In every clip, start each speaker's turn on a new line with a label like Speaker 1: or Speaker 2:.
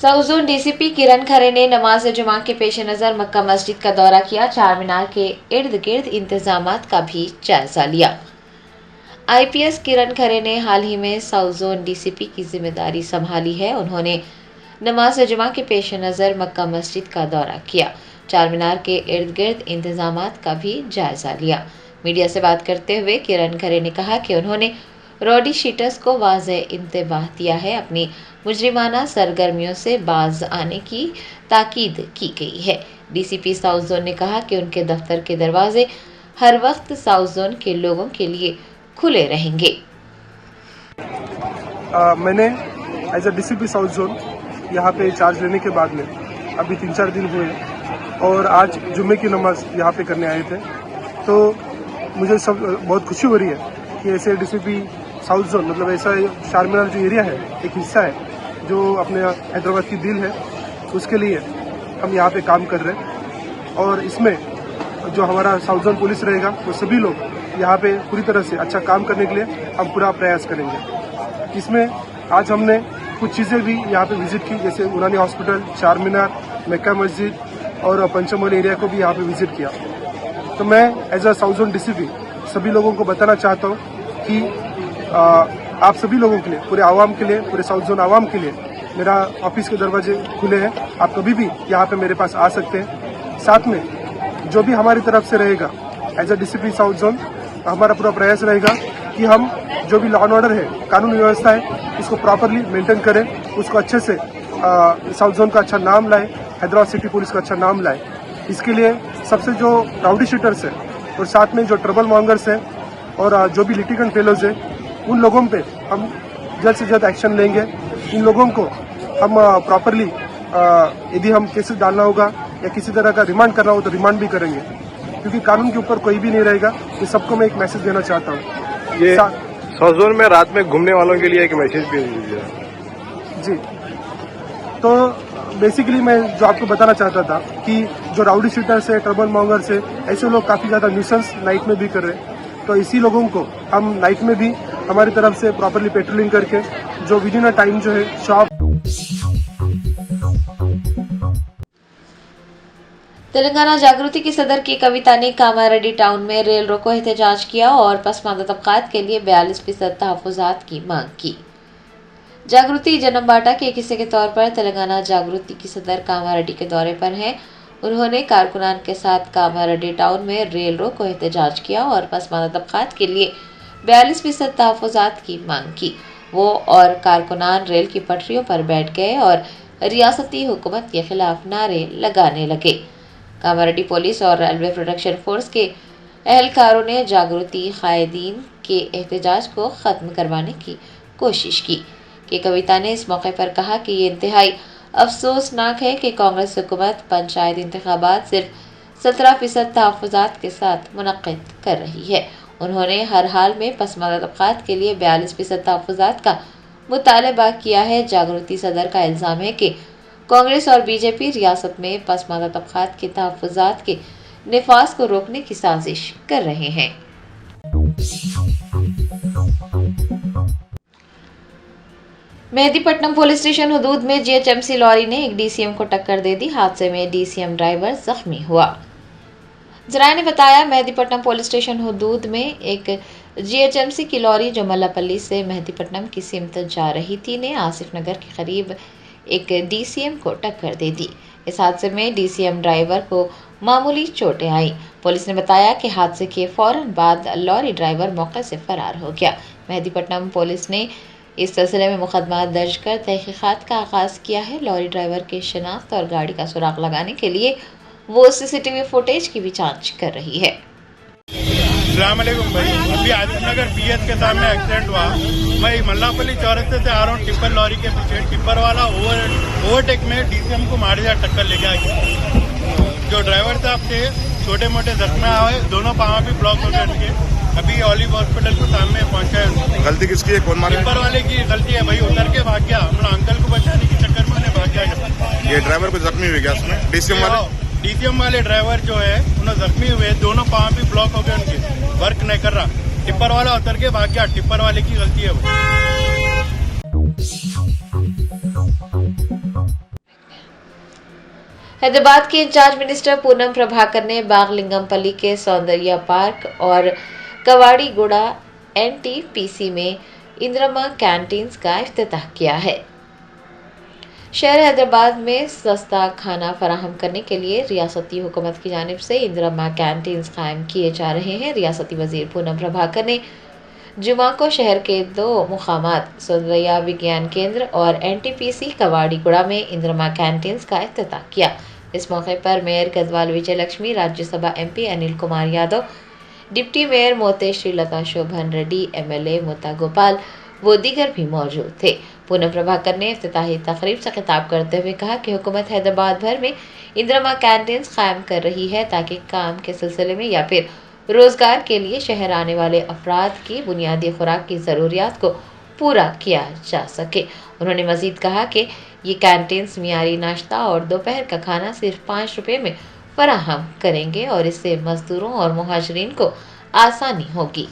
Speaker 1: South zone DCP किरण खरे ने नमाज जुमा के पेश नज़र मक्का मस्जिद का दौरा किया। चार मीनार के इर्द गिर्द इंतजामात का भी जायजा लिया। आईपीएस किरण खरे ने हाल ही में साउथ जोन डीसीपी की जिम्मेदारी संभाली है। उन्होंने नमाज जुमा के पेश नज़र मक्का मस्जिद का दौरा किया। चार मीनार के इर्द गिर्द इंतजामात का भी जायजा लिया। मीडिया से बात करते हुए किरण खरे ने कहा कि उन्होंने रॉडी शीटर्स को वाज़ेह इंतबाह दिया है। अपनी मुजरिमाना सरगर्मियों से बाज आने की ताकीद की गई है। डीसीपी साउथ जोन ने कहा कि उनके दफ्तर के दरवाजे हर वक्त साउथ जोन के लोगों के लिए खुले रहेंगे।
Speaker 2: मैंने as a DCP south zone यहाँ पे चार्ज लेने के बाद में अभी 3-4 दिन हुए और आज जुम्मे की नमाज यहाँ पे करने आए थे, तो मुझे बहुत खुशी हो रही है कि ऐसे डीसीपी साउथ जोन मतलब ऐसा चार मीनार जो एरिया है एक हिस्सा है जो अपने हैदराबाद की दिल है, उसके लिए हम यहाँ पे काम कर रहे हैं। और इसमें जो हमारा साउथ जोन पुलिस रहेगा वो सभी लोग यहाँ पे पूरी तरह से अच्छा काम करने के लिए हम पूरा प्रयास करेंगे। इसमें आज हमने कुछ चीज़ें भी यहाँ पे विजिट की, जैसे उरानी हॉस्पिटल, चार मीनार, मक्का मस्जिद और पंचमोल एरिया को भी यहाँ पे विजिट किया। तो मैं as a south zone DCP सभी लोगों को बताना चाहता हूँ कि आप सभी लोगों के लिए, पूरे आवाम के लिए, पूरे साउथ जोन आवाम के लिए मेरा ऑफिस के दरवाजे खुले हैं। आप कभी भी यहाँ पे मेरे पास आ सकते हैं। साथ में जो भी हमारी तरफ से रहेगा as a DCP south zone, हमारा पूरा प्रयास रहेगा कि हम जो भी लॉ एंड ऑर्डर है, कानून व्यवस्था है, उसको प्रॉपरली मेंटेन करें, उसको अच्छे से साउथ जोन का अच्छा नाम लाए, हैदराबाद सिटी पुलिस का अच्छा नाम लाए। इसके लिए सबसे जो राउडी शीटर्स है और साथ में जो ट्रबल मॉन्गर्स है और जो भी लिटिगेंट फेलोज है, उन लोगों पे हम जल्द से जल्द एक्शन लेंगे। इन लोगों को हम प्रॉपरली यदि हम केसेस डालना होगा या किसी तरह का रिमांड करना हो तो रिमांड भी करेंगे, क्योंकि कानून के ऊपर कोई भी नहीं रहेगा। ये सबको मैं एक मैसेज देना चाहता हूँ।
Speaker 3: ये साउथ जोन में रात में घूमने वालों के लिए एक मैसेज भी दीजिए।
Speaker 2: जी, तो बेसिकली मैं जो आपको बताना चाहता था कि जो राउडी शीटर्स है, ट्रबल मॉन्गर्स है, ऐसे लोग काफ़ी ज़्यादा न्यूसेंस नाइट में भी कर रहे हैं। तो इसी लोगों को हम नाइट में भी हमारी तरफ से प्रॉपरली पेट्रोलिंग करके जो विद इन अ टाइम जो है शॉप।
Speaker 1: तेलंगाना जागृति की सदर की कविता ने कामारेड्डी टाउन में रेल रोको एहतजाज किया और पसमानदा तबकात के लिए 42% तहफ़्फ़ुज़ात की मांग की। जागृति जन्म बाटा के एक हिस्से के तौर पर तेलंगाना जागृति की सदर कामारेड्डी के दौरे पर हैं। उन्होंने कारकुनान के साथ कामारेड्डी टाउन में रेल रोको एहतजाज किया और पसमानदा तबकात के लिए 42% तहफ़्फ़ुज़ात की मांग की। वो और कारकुनान रेल की पटरियों पर बैठ गए और रियासती हुकूमत के खिलाफ नारे लगाने लगे। कामारेड्डी पुलिस और रेलवे प्रोटेक्शन फोर्स के एहलकारों ने जागृति कायदीन के एहतजाज को ख़त्म करवाने की कोशिश की। कविता ने इस मौके पर कहा कि ये इंतहाई अफसोसनाक है कि कांग्रेस हुकूमत पंचायत इंतखाबात सिर्फ 17% तहफ़्फ़ुज़ात के साथ मुनक़्क़िद कर रही है। उन्होंने हर हाल में पसमानदा तबकात के लिए 42% तहफ़्फ़ुज़ात का मुतालबा किया है। जागृति सदर का इल्ज़ाम है कि कांग्रेस और बीजेपी रियासत में पसमानदा तबकात के तहफ़्फ़ुज़ात के निफाज को रोकने की साजिश कर रहे हैं। मेहदीपट्टनम पुलिस स्टेशन हुदूद में जीएचएमसी लॉरी ने एक डीसीएम को टक्कर दे दी। हादसे में डीसीएम ड्राइवर जख्मी हुआ। जराये ने बताया, मेहदीपट्टनम पुलिस स्टेशन हुदूद में एक जीएचएमसी की लॉरी जो मल्लापल्ली से मेहदीपट्टनम की सिमत जा रही थी ने आसिफ नगर के करीब एक डीसीएम को टक्कर दे दी। इस हादसे में डीसीएम ड्राइवर को मामूली चोटें आई। पुलिस ने बताया कि हादसे के फौरन बाद लॉरी ड्राइवर मौके से फरार हो गया। मेहदीपट्टनम पुलिस ने इस सिलसिले में मुकदमा दर्ज कर तहकीकात का आगाज किया है। लॉरी ड्राइवर की शिनाख्त और गाड़ी का सुराग लगाने के लिए वो सीसीटीवी फुटेज की भी जांच कर रही है।
Speaker 4: अस्सलामुअलैकुम भाई, अभी आसिफ नगर बीएस के सामने एक्सीडेंट हुआ। मैं मल्लापल्ली चौरस्ते से आ रहा हूँ टिप्पर लॉरी के पीछे। टिप्पर वाला ओवरटेक में डीसीएम को मारेदार टक्कर ले गया। जो ड्राइवर साहब थे छोटे मोटे जख्म आए, दोनों पाँव भी ब्लॉक हो गए उनके। अभी ऑलिव हॉस्पिटल को सामने पहुंचा है।
Speaker 3: गलती किसकी है, कौन मारे?
Speaker 4: टिप्पर वाले की गलती है भाई, उतर के भाग गया। अपना अंकल को बचाने के चक्कर में उन्हें भाग गया।
Speaker 3: ये ड्राइवर को जख्मी हुई क्या उसमें?
Speaker 4: डीसीएम वाले ड्राइवर जो है उन्हें जख्मी हुए, दोनों पाँव भी ब्लॉक हो गए उनके, वर्क नहीं कर रहा। टिप्पर वाला उतर के भाग गया। टिप्पर वाले की गलती है वो।
Speaker 1: हैदराबाद के इंचार्ज मिनिस्टर पूनम प्रभाकर ने बागलिंगमपल्ली के सौंदर्य पार्क और कवाड़ीगुड़ा NTPC में इंदिरा कैंटीन्स का इफ्तिताह किया है। शहर हैदराबाद में सस्ता खाना फराहम करने के लिए रियासती हुकूमत की जानिब से इंदिरा कैंटीन्स कायम किए जा रहे हैं। रियासती वजीर पूनम प्रभाकर ने जुमा को शहर के 2 मुकामात सौंदर्य विज्ञान केंद्र और NTPC कवाड़ीगुड़ा में इंदिरा कैंटीन्स का इफ्तिताह किया। इस मौके पर mayor Gadwal Vijay Lakshmi, Rajya Sabha MP Anil Kumar Yadav, deputy mayor Mote Srilata शोभन रेड्डी, MLA मोता गोपाल वो दीगर भी मौजूद थे। पूनम प्रभाकर ने इफ्तिताही तकरीब से खिताब करते हुए कहा कि हुकूमत हैदराबाद भर में इंदिरा कैंटीन्स कायम कर रही है ताकि काम के सिलसिले में या फिर रोजगार के लिए शहर आने वाले अफराद की बुनियादी खुराक की ज़रूरियात को पूरा किया जा सके। उन्होंने मजीद कहा कि ये कैंटीन्स मियारी नाश्ता और दोपहर का खाना सिर्फ 5 रुपये में फराहम करेंगे और इससे मजदूरों और मुहाजिरीन को आसानी होगी।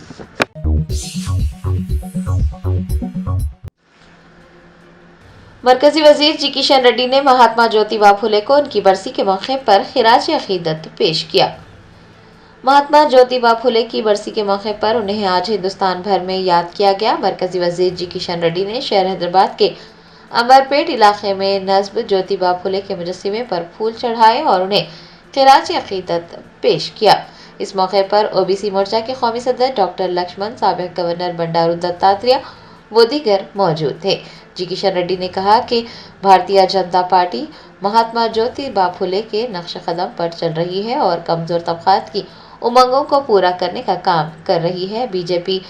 Speaker 1: मरकजी वजीर जी किशन रेड्डी ने महात्मा ज्योतिबा फुले को उनकी बरसी के मौके पर खिराज अकीदत पेश किया। महात्मा ज्योतिबा फुले की बरसी के मौके पर उन्हें आज हिंदुस्तान भर में याद किया गया। मरकजी वजीर जी किशन रेड्डी ने शहर हैदराबाद के अंबरपेट इलाके में नस्ब ज्योतिबा फुले के मुजस्सिमे पर फूल चढ़ाए और उन्हें खिराज अकीदत पेश किया। इस मौके पर OBC मोर्चा के कौमी सदर डॉक्टर लक्ष्मण, साबिक गवर्नर बंडारू दत्तात्रेय वो दीगर मौजूद थे। जी किशन रेड्डी ने कहा कि भारतीय जनता पार्टी महात्मा ज्योतिबा फुले के नक्श कदम पर चल रही है और कमजोर तबकात की उमंगों को पूरा करने का काम कर रही है। बीजेपी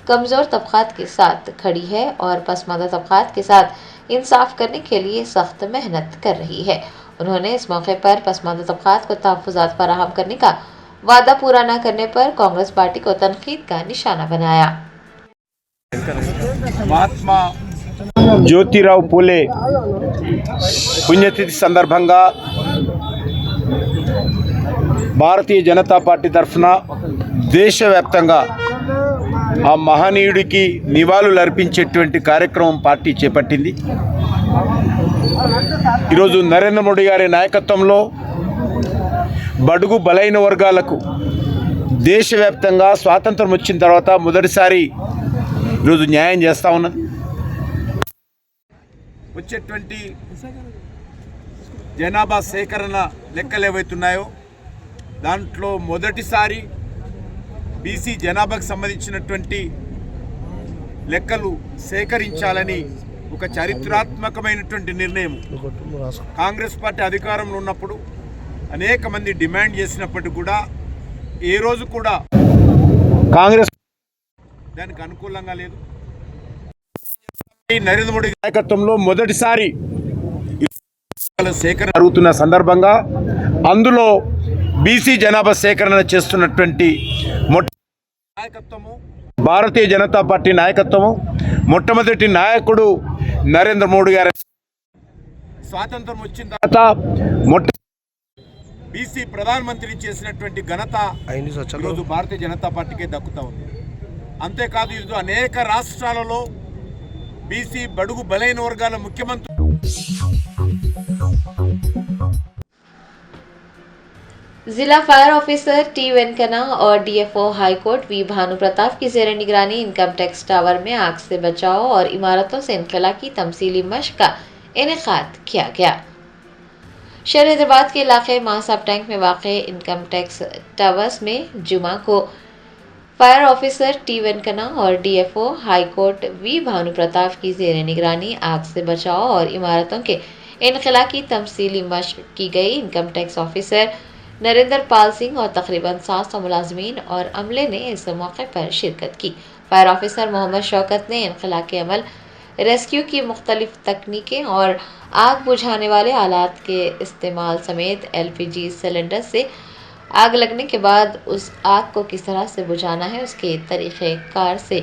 Speaker 1: कमजोर तबकात के साथ खड़ी है और पसमानदा तबकात के साथ इंसाफ करने के लिए सख्त मेहनत कर रही है। उन्होंने इस मौके पर पसमानदा तबकात को तहफ़्फ़ुज़ात फराहम करने का वादा पूरा न करने पर कांग्रेस पार्टी को तनकीद का निशाना बनाया।
Speaker 5: మహాత్మా జ్యోతిరావు పూలే పుణ్యతిథి సందర్భంగా భారతీయ జనతా పార్టీ తరఫున దేశవ్యాప్తంగా ఆ మహనీయుడికి నివాళులు అర్పించేటువంటి కార్యక్రమం పార్టీ చేపట్టింది। ఈరోజు నరేంద్ర మోడీ గారి నాయకత్వంలో బడుగు బలైన వర్గాలకు దేశవ్యాప్తంగా స్వాతంత్రం వచ్చిన తర్వాత మొదటిసారి ఈరోజు న్యాయం చేస్తూ ఉన్నది। వచ్చేటువంటి జనాభా సేకరణ లెక్కలు ఏవైతున్నాయో దాంట్లో మొదటిసారి BC జనాభాకు సంబంధించినటువంటి లెక్కలు సేకరించాలని ఒక చరిత్రాత్మకమైనటువంటి నిర్ణయం కాంగ్రెస్ పార్టీ అధికారంలో ఉన్నప్పుడు అనేక మంది డిమాండ్ చేసినప్పటికీ కూడా ఏ రోజు కూడా కాంగ్రెస్ దానికి అనుకూలంగా లేదు। నరేంద్ర మోడీ నాయకత్వంలో మొదటిసారి సేకరణ జరుగుతున్న సందర్భంగా అందులో BC జనాభా సేకరణ చేస్తున్నటువంటి నాయకత్వము భారతీయ జనతా పార్టీ నాయకత్వము మొట్టమొదటి నాయకుడు నరేంద్ర మోడీ గారు స్వాతంత్రం వచ్చిన తర్వాత BC ప్రధానమంత్రి చేసినటువంటి ఘనత ఈరోజు భారతీయ జనతా పార్టీకే దక్కుతా ఉంది। అంతేకాదు ఇది అనేక రాష్ట్రాలలో BC బడుగు బలైన వర్గాల ముఖ్యమంత్రి
Speaker 1: जिला फायर ऑफिसर T वेंकना और DFO high court V Bhanu Pratap की जेर निगरानी इनकम टैक्स टावर में आग से बचाव और इमारतों से इनखला की तमसीली मशक का इनेकाद किया गया। शहर हैदराबाद के इलाके महासाब टैंक में वाक़े इनकम टैक्स टावर्स में जुमा को फायर ऑफिसर T वेंकना और DFO high court V Bhanu Pratap की जेर निगरानी आग से बचाव और इमारतों के इनखला की तमसीली मशक की गई। Income tax officer Narendra Pal Singh और तकरीबन 700 मुलाजमीन और अमले ने इस मौके पर शिरकत की। फायर ऑफिसर मोहम्मद शौकत ने इनखला के अमल, रेस्क्यू की मुख्तलिफ तकनीकें और आग बुझाने वाले आलात के इस्तेमाल समेत LPG सिलेंडर से आग लगने के बाद उस आग को किस तरह से बुझाना है उसके तरीक़ेकार से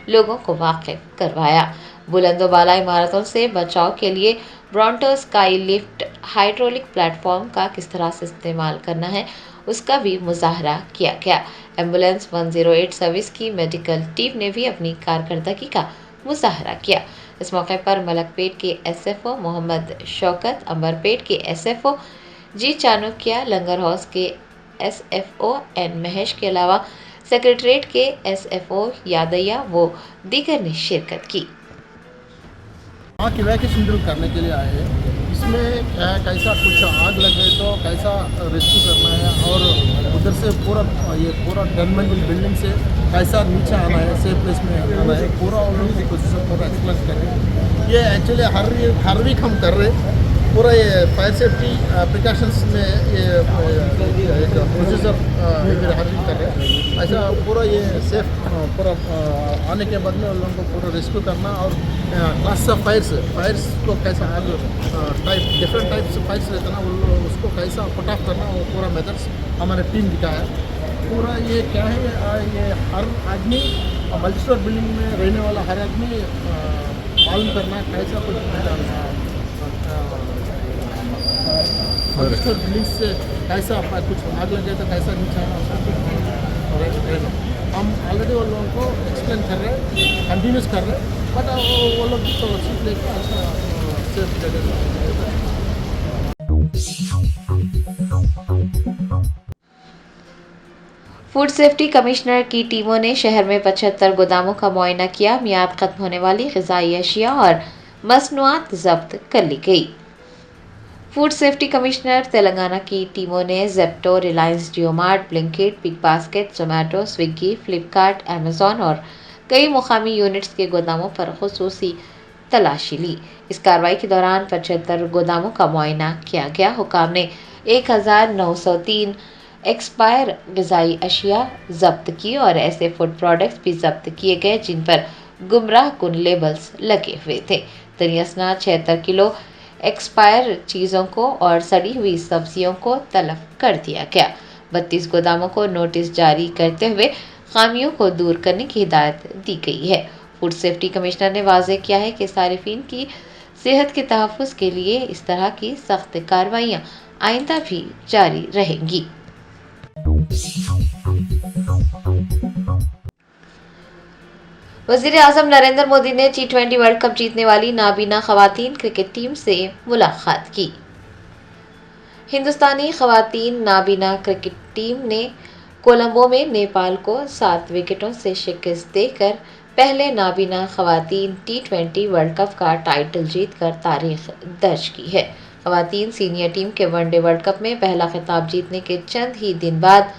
Speaker 1: लोगों को वाकिफ करवाया। बुलंदोबाला इमारतों से बचाव के लिए bronto sky lift hydraulic platform का किस तरह से इस्तेमाल करना है उसका भी मुजाहरा किया गया। एम्बुलेंस 108 सर्विस की मेडिकल टीम ने भी अपनी कारकर्दगी का मुजाहरा किया। इस मौके पर मलकपेट के SFO मोहम्मद शौकत, अंबरपेट के SFO जी चाणक्य, लंगर हाउस के SFO एन महेश के अलावा सेक्रेटरीट के SFO यादయ్య व दीगर ने शिरकत की।
Speaker 6: वहाँ की वैकेशन ड्रिल करने के लिए आए हैं। इसमें कैसा कुछ आग लग गई तो कैसा रेस्क्यू करना है और उधर से पूरा 10 मंजिल बिल्डिंग से कैसा नीचे आना है, सेफ प्लेस में आना है, पूरा उन लोगों की कोशिश पूरा एक्सप्लेन करें। ये एक्चुअली हर वीक हम कर रहे हैं। पूरा ये फायर सेफ्टी प्रिकॉशंस में ये एक प्रोसीजर हर वीक कर रहे हैं। ऐसा पूरा ये सेफ पूरा आने के बाद में उन लोगों को पूरा रेस्क्यू करना और क्लास ऑफ फायर्स को कैसा आग डिफरेंट टाइप्स फायर्स रहता है ना, उसको कैसा पुट ऑफ करना, वो पूरा मेथड्स हमारे टीम दिखाया। पूरा ये क्या है, ये हर आदमी मल्टी स्टोर बिल्डिंग में रहने वाला हर आदमी मालूम करना कैसा कुछ बिल्डिंग से कैसा कुछ आग लगे तो कैसा नीचे आना। हम ऑलरेडी वो लोगों को एक्सप्लेन कर रहे हैं, कंटिन्यूस कर रहे हैं, बट वो लोग तो सीख लेकर अच्छा सेफ जगह।
Speaker 1: फूड सेफ्टी कमिश्नर की टीमों ने शहर में 75 गोदामों का मुआयना किया। मियाद खत्म होने वाली ग़िज़ाई अशिया और मसनूआत जब्त कर ली गई। फूड सेफ्टी कमिश्नर तेलंगाना की टीमों ने Zepto, Reliance JioMart, Blinkit, big basket, Zomato, Swiggy, Flipkart, Amazon और कई मुकामी यूनिट्स के गोदामों पर खुसूसी तलाशी ली। इस कार्रवाई के दौरान 75 गोदामों का मुआयना किया गया। हुकाम ने 1903 एक्सपायर ग़िज़ाई अशिया जब्त की और ऐसे फूड प्रोडक्ट्स भी जब्त किए गए जिन पर गुमराह कुन लेबल्स लगे हुए थे। दरियासना 76 किलो एक्सपायर चीज़ों को और सड़ी हुई सब्जियों को तलब कर दिया गया। 32 गोदामों को नोटिस जारी करते हुए खामियों को दूर करने की हिदायत दी गई है। फूड सेफ्टी कमिश्नर ने वाज़ेह किया है कि सारिफीन की सेहत के तहफ़्फ़ुज़ के लिए इस तरह की सख्त कार्रवाइयाँ आइंदा भी जारी रहेंगी। वज़ीर आज़म नरेंद्र मोदी ने T20 वर्ल्ड कप जीतने वाली नाबीना खवातीन क्रिकेट टीम से मुलाकात की। हिंदुस्तानी खवातीन नाबीना क्रिकेट टीम ने कोलंबो में नेपाल को 7 विकेटों से शिकस्त देकर पहले नाबीना खवातीन T20 वर्ल्ड कप का टाइटल जीतकर तारीख दर्ज की है। खवातीन सीनियर टीम के वनडे वर्ल्ड कप में पहला खिताब जीतने के चंद ही दिन बाद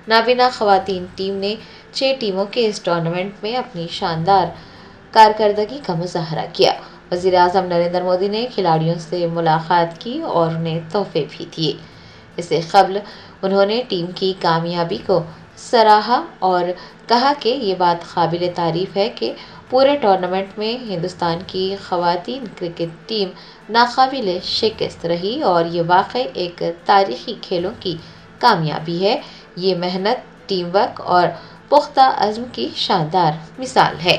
Speaker 1: नाबीना खवातीन टीम ने 6 टीमों के इस टूर्नामेंट में अपनी शानदार कारकर्दगी का मुजाहरा किया। वज़ीर आज़म नरेंद्र मोदी ने खिलाड़ियों से मुलाकात की और उन्हें तोहफे भी दिए। इससे क़ब्ल उन्होंने टीम की कामयाबी को सराहा और कहा कि ये बात काबिल तारीफ़ है कि पूरे टूर्नामेंट में हिंदुस्तान की खवातीन क्रिकेट टीम नाकाबिल शिकस्त रही और ये वाकई एक तारीख़ी खेलों की कामयाबी है। ये मेहनत, टीम वर्क और पुख्ता अज़्म की शानदार मिसाल है।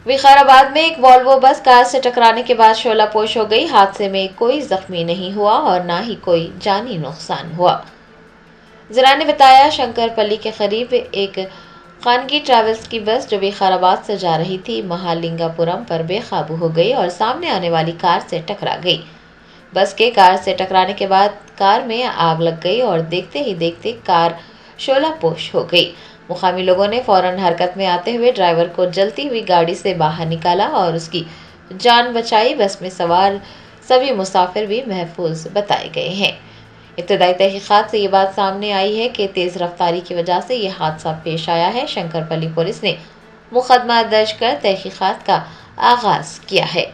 Speaker 1: विकाराबाद में एक वॉल्वो बस कार से टकराने के बाद शोलापोश हो गई। हादसे में कोई जख्मी नहीं हुआ और ना ही कोई जानी नुकसान हुआ। ज़रा ने बताया, शंकरपल्ली के करीब एक खानगी ट्रैवल्स की बस जो विकाराबाद से जा रही थी महालिंगापुरम पर बेकाबू हो गई और सामने आने वाली कार से टकरा गई। बस के कार से टकराने के बाद कार में आग लग गई और देखते ही देखते कार शोलापोश हो गई। मुकामी लोगों ने फौरन हरकत में आते हुए ड्राइवर को जलती हुई गाड़ी से बाहर निकाला और उसकी जान बचाई। बस में सवार सभी मुसाफिर भी महफूज बताए गए हैं। इब्तदाई तहकीकात से ये बात सामने आई है कि तेज़ रफ्तारी की वजह से ये हादसा पेश आया है। शंकरपल्ली पुलिस ने मुकदमा दर्ज कर तहकीकात का आगाज किया है।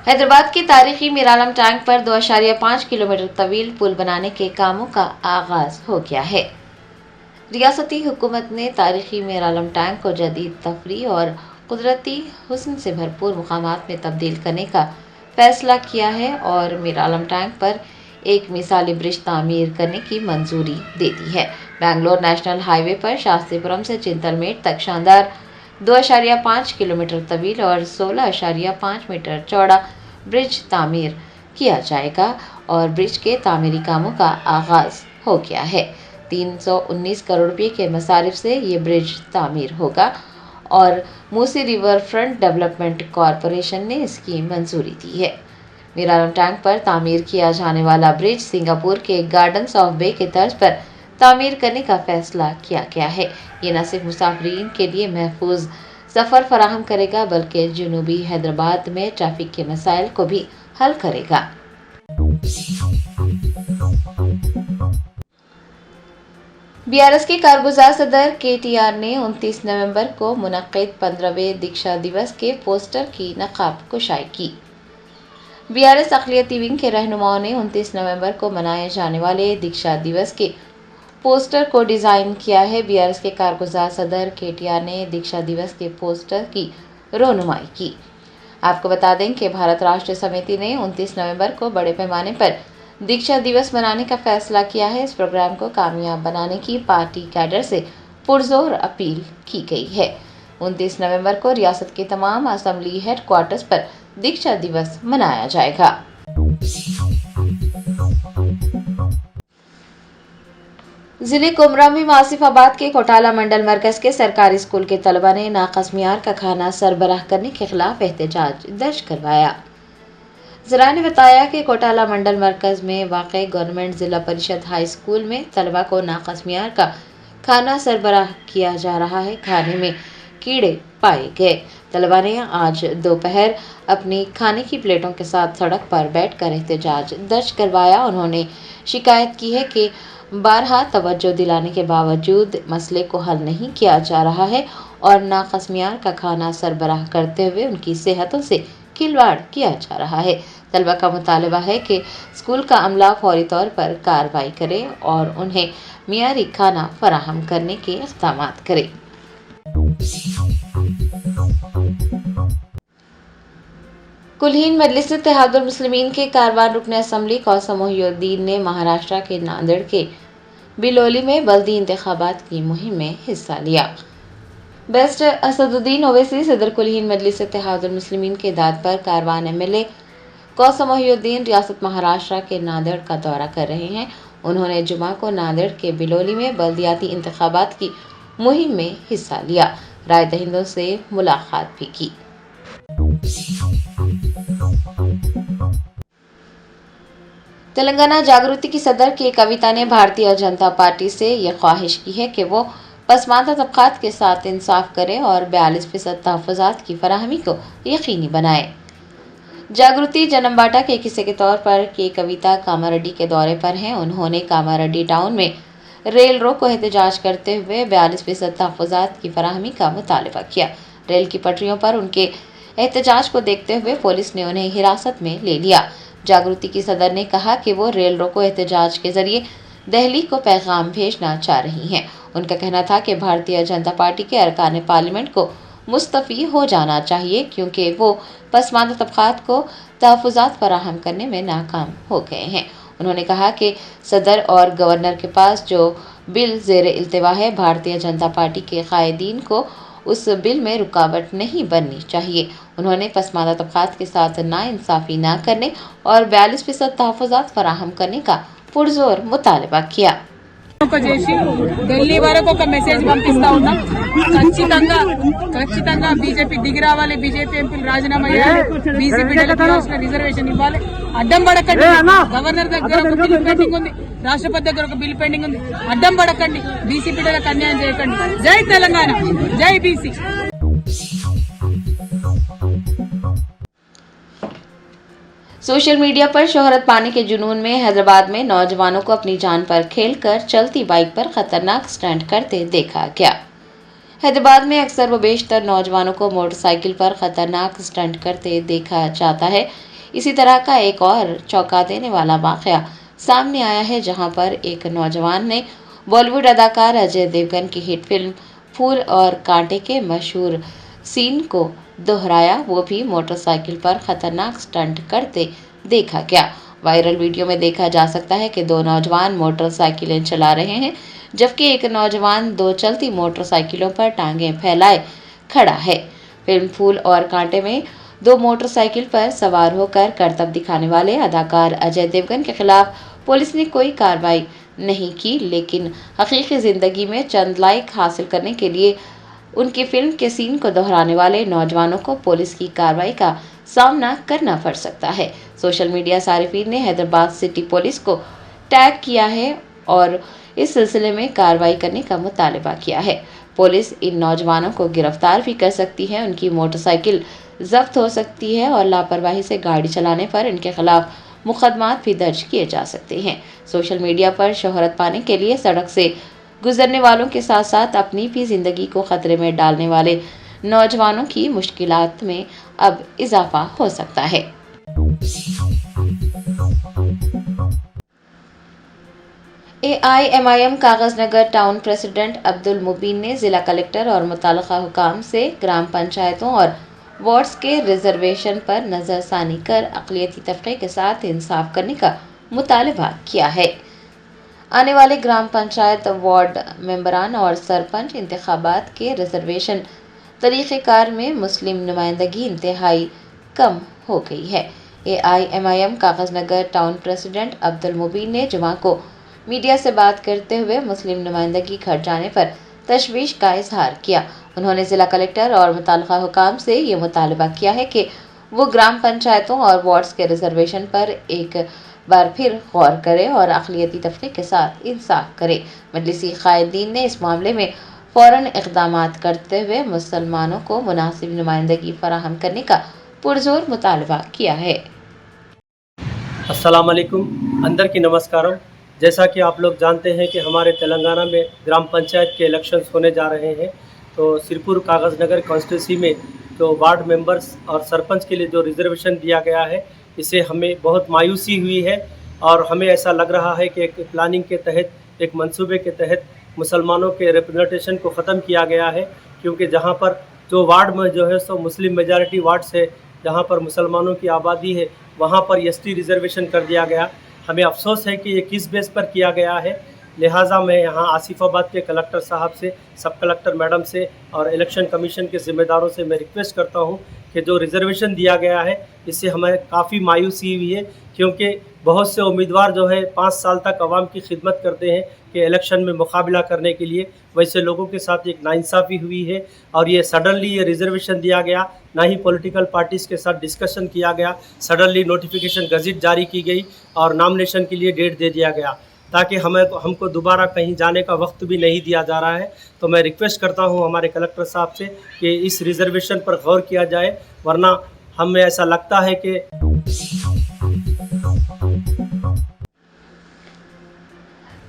Speaker 1: हैदराबाद के तारीखी मीरालम टैंक पर 2.5 किलोमीटर तवील पुल बनाने के कामों का आगाज हो गया है। रियासती हुकूमत ने तारीखी मीरालम टैंक को जदीद तफरीह और कुदरती हुस्न से भरपूर मुकामात में तब्दील करने का फैसला किया है और मीरालम टैंक पर एक मिसाली ब्रिज तामीर करने की मंजूरी दे दी है। बेंगलोर नेशनल हाईवे पर शास्त्रीपुरम से चिंतलमेट तक शानदार 2.5 किलोमीटर तवील और 16.5 मीटर चौड़ा ब्रिज तामीर किया जाएगा और ब्रिज के तामीरी कामों का आगाज हो गया है। 319 करोड़ रुपये के मसारिफ से ये ब्रिज तामीर होगा और Musi river front development corporation ने इसकी मंजूरी दी है। मीरारम टैंक पर तामीर किया जाने वाला ब्रिज सिंगापुर के गार्डन्स ऑफ बे के तर्ज पर तामीर करने का फैसला किया गया है। ये न सिर्फ मुसाफिरीन के लिए महफूज सफ़र फराहम करेगा बल्कि जनूबी हैदराबाद में ट्रैफिक के मसाइल को भी हल करेगा। बीआरएस के कारगुजार सदर KTR ने 29 नवंबर को मुनक्किद 15वें दीक्षा दिवस के पोस्टर की नकाब कुशाई की। बीआरएस अक़लियती विंग के रहनुमाओं ने 29 नवंबर को मनाए जाने वाले दीक्षा दिवस के पोस्टर को डिज़ाइन किया है। बीआरएस के कारगुजार सदर KTR ने दीक्षा दिवस के पोस्टर की रोनुमाई की। आपको बता दें कि भारत राष्ट्र समिति ने 29 नवंबर को बड़े पैमाने पर दीक्षा दिवस मनाने का फैसला किया है। इस प्रोग्राम को कामयाब बनाने की पार्टी कैडर से पुरजोर अपील की गई है। 29 नवंबर को रियासत के तमाम असेंबली हेडक्वार्टर्स पर दीक्षा दिवस मनाया जाएगा। जिले कुमरा में आसिफाबाद के कोटाला मंडल मरकज के सरकारी स्कूल के तलबा ने नाक़स मियार का खाना सरबराह करने के खिलाफ एहतजाज दर्ज करवाया। ज़रा ने बताया कि कोटाला मंडल मरकज में वाक़ गवर्नमेंट ज़िला परिषद हाई स्कूल में तलबा को नाक़स मियार का खाना सरबराह किया जा रहा है। खाने में कीड़े पाए गए। तलबा ने आज दोपहर अपनी खाने की प्लेटों के साथ सड़क पर बैठकर एहतजाज दर्ज करवाया। उन्होंने शिकायत की है कि बारहा तवज्जो दिलाने के बावजूद मसले को हल नहीं किया जा रहा है और नाक़स मियार का खाना सरबराह करते हुए उनकी सेहतों से खिलवाड़ किया जा रहा है। तलबा का मुतालबा है कि स्कूल का अमला फौरी तौर पर कार्रवाई करे और उन्हें मियारी खाना फराहम करने के इक़दाम करे। कुलहीन मजलिस इत्तेहादुल मुस्लिमीन के कारवान रुकन असम्बली कौसम मोहिउद्दीन ने महाराष्ट्र के नांदेड़ के बिलोली में बल्दी इंतखाबात की मुहिम में हिस्सा लिया। बेस्ट असदुद्दीन ओवैसी सदर कुलहीन मजलिस इत्तेहादुल मुस्लिमीन के दाद पर कारवान MLA कौसम मोहिउद्दीन रियासत महाराष्ट्र के नांदेड़ का दौरा कर रहे हैं। उन्होंने जुमा को नांदेड़ के बिलोली में बल्दियाती इंतखाबात की मुहिम में हिस्सा लिया। राय दहिंदों से मुलाकात भी की। तेलंगाना जागृति की सदर के कविता ने भारतीय जनता पार्टी से यह ख्वाहिश की है कि वो पसमानदा तबकात के साथ इंसाफ करे और 42% तहफ़्फ़ुज़ात की फराहमी को यकीनी बनाए। जागृति जनमबाटा के किस्से के तौर पर के कविता कामारेड्डी के दौरे पर हैं। उन्होंने कामारेड्डी टाउन में रेल रोक को एहतजाज करते हुए 42% तहफ़्फ़ुज़ात की फराहमी का मुतालबा किया। रेल की पटरियों पर उनके एहतजाज को देखते हुए पुलिस ने उन्हें हिरासत में ले लिया। जागृति की सदर ने कहा कि वो रेल रोको एहतजाज के जरिए दिल्ली को पैगाम भेजना चाह रही हैं। उनका कहना था कि भारतीय जनता पार्टी के अरकान पार्लियामेंट को मुस्तफ़ी हो जाना चाहिए क्योंकि वो पसमानदा तबकात को तहफ़्फ़ुज़ात फराहम करने में नाकाम हो गए हैं। उन्होंने कहा कि सदर और गवर्नर के पास जो बिल ज़ेर इल्तिवा है, भारतीय जनता पार्टी के कायदीन को उस बिल में रुकावट नहीं बननी चाहिए। उन्होंने पसमानदा तबकात के साथ नाइंसाफ़ी न करने और 42% तहफ़्फ़ुज़ात फराहम करने का पुरजोर मुतालबा किया।
Speaker 7: ఢిల్లీ వరకు ఒక మెసేజ్ పంపిస్తా ఉన్నాం. ఖచ్చితంగా బీజేపీ దిగి రావాలి, బీజేపీ ఎంపీలు రాజీనామా చేయాలి, బీసీ బిడ్డలకు రిజర్వేషన్ ఇవ్వాలి. అడ్డం పడకండి. గవర్నర్ దగ్గర ఒక బిల్ పెండింగ్ ఉంది, రాష్ట్రపతి దగ్గర ఒక బిల్ పెండింగ్ ఉంది. అడ్డం పడకండి, బీసీ బిడ్డలకు అన్యాయం చేయకండి. జై తెలంగాణ, జై బీసీ.
Speaker 1: सोशल मीडिया पर शोहरत पाने के जुनून में हैदराबाद में नौजवानों को अपनी जान पर खेलकर चलती बाइक पर खतरनाक स्टंट करते देखा गया। हैदराबाद में अक्सर व बेशतर नौजवानों को मोटरसाइकिल पर खतरनाक स्टंट करते देखा जाता है। इसी तरह का एक और चौंका देने वाला वाकया सामने आया है, जहां पर एक नौजवान ने बॉलीवुड अदाकार अजय देवगन की हिट फिल्म फूल और कांटे के मशहूर सीन को दोहराया, वो भी मोटरसाइकिल पर खतरनाक स्टंट करते देखा गया। वायरल वीडियो में देखा जा सकता है कि दो नौजवान मोटरसाइकिलें चला रहे हैं, जबकि एक नौजवान दो चलती मोटरसाइकिलों पर टांगें फैलाए खड़ा है। फिल्म फूल और कांटे में दो मोटरसाइकिल पर सवार होकर करतब दिखाने वाले अदाकार अजय देवगन के खिलाफ पुलिस ने कोई कार्रवाई नहीं की, लेकिन हकीकी जिंदगी में चंद लाइक हासिल करने के लिए उनकी फिल्म के सीन को दोहराने वाले नौजवानों को पुलिस की कार्रवाई का सामना करना पड़ सकता है। सोशल मीडिया सारिफीन ने हैदराबाद सिटी पुलिस को टैग किया है और इस सिलसिले में कार्रवाई करने का मुतालबा किया है। पुलिस इन नौजवानों को गिरफ्तार भी कर सकती है, उनकी मोटरसाइकिल जब्त हो सकती है और लापरवाही से गाड़ी चलाने पर इनके खिलाफ मुकदमात भी दर्ज किए जा सकते हैं। सोशल मीडिया पर शोहरत पाने के लिए सड़क से गुजरने वालों के साथ साथ अपनी भी जिंदगी को खतरे में डालने वाले नौजवानों की मुश्किलात में अब इजाफा हो सकता है। AIMIM Kagaznagar town president Abdul Mubeen ने जिला कलेक्टर और मुताल्लिका हुकाम से ग्राम पंचायतों और वार्ड्स के रिजर्वेशन पर नजरसानी कर अक़लियती तबके के साथ इंसाफ करने का मुतालबा किया है। आने वाले ग्राम पंचायत, वार्ड मेंबरान और सरपंच इंतखाबात के रिजर्वेशन तरीक़ेकार में मुस्लिम नुमाइंदगी इंतहाई कम हो गई है। AIMIM Kagaznagar town president Abdul Mubeen ने जुमा को मीडिया से बात करते हुए मुस्लिम नुमाइंदगी घट जाने पर तशवीश का इजहार किया। उन्होंने जिला कलेक्टर और मुताल्लिका हुकाम से ये मुतालबा किया है कि वो ग्राम पंचायतों और वार्ड्स के रिजर्वेशन पर एक बार फिर गौर करे और अक़लियती तबके के साथ इंसाफ करे। मजलिसी कायदीन ने इस मामले में फ़ौरन इक़दामात करते हुए मुसलमानों को मुनासिब नुमाइंदगी फराहम करने का पुरजोर मुतालबा किया है।
Speaker 8: अस्सलाम वालेकुम, अंदर की नमस्कारों। जैसा कि आप लोग जानते हैं कि हमारे तेलंगाना में ग्राम पंचायत के इलेक्शंस होने जा रहे हैं, तो सिरपुर कागजनगर कॉन्स्टिट्यूंसी में जो वार्ड मेंबर्स और सरपंच के लिए जो रिजर्वेशन दिया गया है, इससे हमें बहुत मायूसी हुई है और हमें ऐसा लग रहा है कि एक प्लानिंग के तहत, एक मंसूबे के तहत मुसलमानों के रिप्रेजेंटेशन को ख़त्म किया गया है। क्योंकि जहाँ पर जो वार्ड में जो है सो मुस्लिम मेजॉरिटी वार्ड्स है, जहाँ पर मुसलमानों की आबादी है, वहाँ पर ST रिजर्वेशन कर दिया गया। हमें अफसोस है कि ये किस बेस पर किया गया है। लिहाजा मैं यहाँ आसिफाबाद के कलेक्टर साहब से, सब कलेक्टर मैडम से और इलेक्शन कमीशन के ज़िम्मेदारों से मैं रिक्वेस्ट करता हूँ कि जो रिजर्वेशन दिया गया है, इससे हमें काफ़ी मायूसी हुई है। क्योंकि बहुत से उम्मीदवार जो है 5 साल तक आवाम की खिदमत करते हैं कि इलेक्शन में मुकाबला करने के लिए, वैसे लोगों के साथ एक नाइंसाफ़ी हुई है और ये सडनली ये रिजर्वेशन दिया गया, ना ही पॉलिटिकल पार्टीज़ के साथ डिस्कशन किया गया। सडनली नोटिफिकेशन गज़ट जारी की गई और नॉमिनेशन के लिए डेट दे दिया गया, ताकि हमको दोबारा कहीं जाने का वक्त भी नहीं दिया जा रहा है। तो मैं रिक्वेस्ट करता हूं हमारे कलेक्टर साहब से कि इस रिजर्वेशन पर गौर किया जाए, वरना हमें ऐसा लगता है कि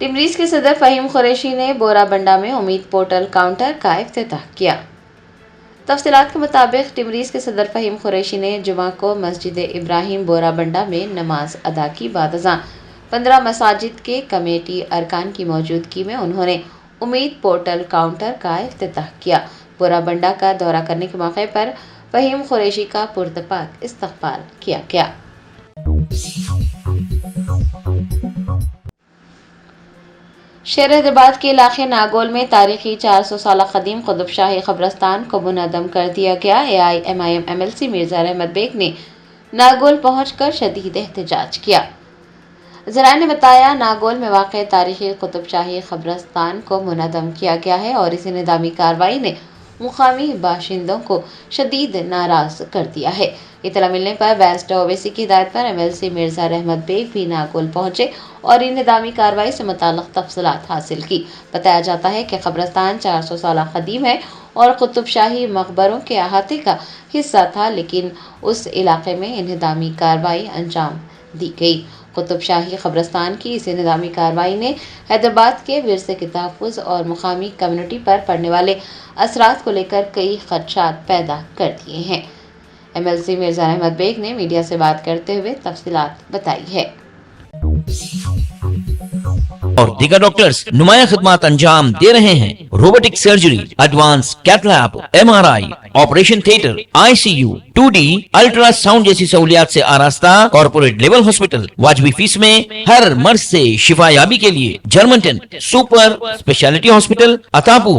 Speaker 1: टिमरीज के सदर फ़हीम कुरैशी ने बोराबंडा में उम्मीद पोर्टल काउंटर का इफ्तिताह किया। तफसीलात के मुताबिक टिमरीज के सदर फ़हीम कुरैशी ने जुमा को मस्जिद इब्राहिम बोराबंडा में नमाज अदा की। बाद अज़ां 15 मसाजिद के कमेटी अरकान की मौजूदगी में उन्होंने उम्मीद पोर्टल काउंटर का इफ्तिताह किया। बोराबंडा का दौरा करने के मौके पर फ़हीम कुरैशी का पुरतपाक इस्तकबाल किया गया। शहर हैदराबाद के इलाके नागोल में तारीखी 400 साल कदीम कुतुब शाही कब्रस्तान को मुनज़्ज़म कर दिया गया। AIMIM MLC मिर्ज़ा रहमत बेग ने नागोल पहुंचकर शदीद एहतजाज किया। ज़राए ने बताया, नागोल में वाक़ तारीखी कुतुब शाही कब्रस्तान को मुनज़्ज़म किया गया है और इस निज़ामी कार्रवाई ने मुकामी बाशिंदों को शदीद नाराज़ कर दिया है। इतला मिलने पर बैरिस्टर ओवैसी की हिदायत पर MLC मिर्ज़ा रहमत बेग भी नागोल पहुंचे और इन निज़ामी कार्रवाई से मुताल्लिक़ तफसीलात हासिल की। बताया जाता है कि कब्रस्तान 400 साल कदीम है और कुतुब शाही मकबरों के अहाते का हिस्सा था, लेकिन उस इलाके में निज़ामी कार्रवाई अंजाम दी गई। कुतुब शाही कब्रस्तान की इस निज़ामी कार्रवाई ने हैदराबाद के विरसे के तहफ़्फ़ुज़ और मुकामी कम्युनिटी पर पड़ने वाले असरात को लेकर कई खदशात पैदा कर दिए हैं। MLC मिर्ज़ा रहमत बेग ने मीडिया से बात करते हुए तफसीलात बताई है।
Speaker 9: और दीगर डॉक्टर्स नुमाया खिदमत अंजाम दे रहे हैं। Robotic surgery, advance cath lab, MRI, operation theatre, ICU, 2D ultrasound जैसी सहूलियात से आरास्ता कॉर्पोरेट लेवल हॉस्पिटल। वाजबी फीस में हर मर्ज से शिफायाबी के लिए German tent super speciality hospital Attapur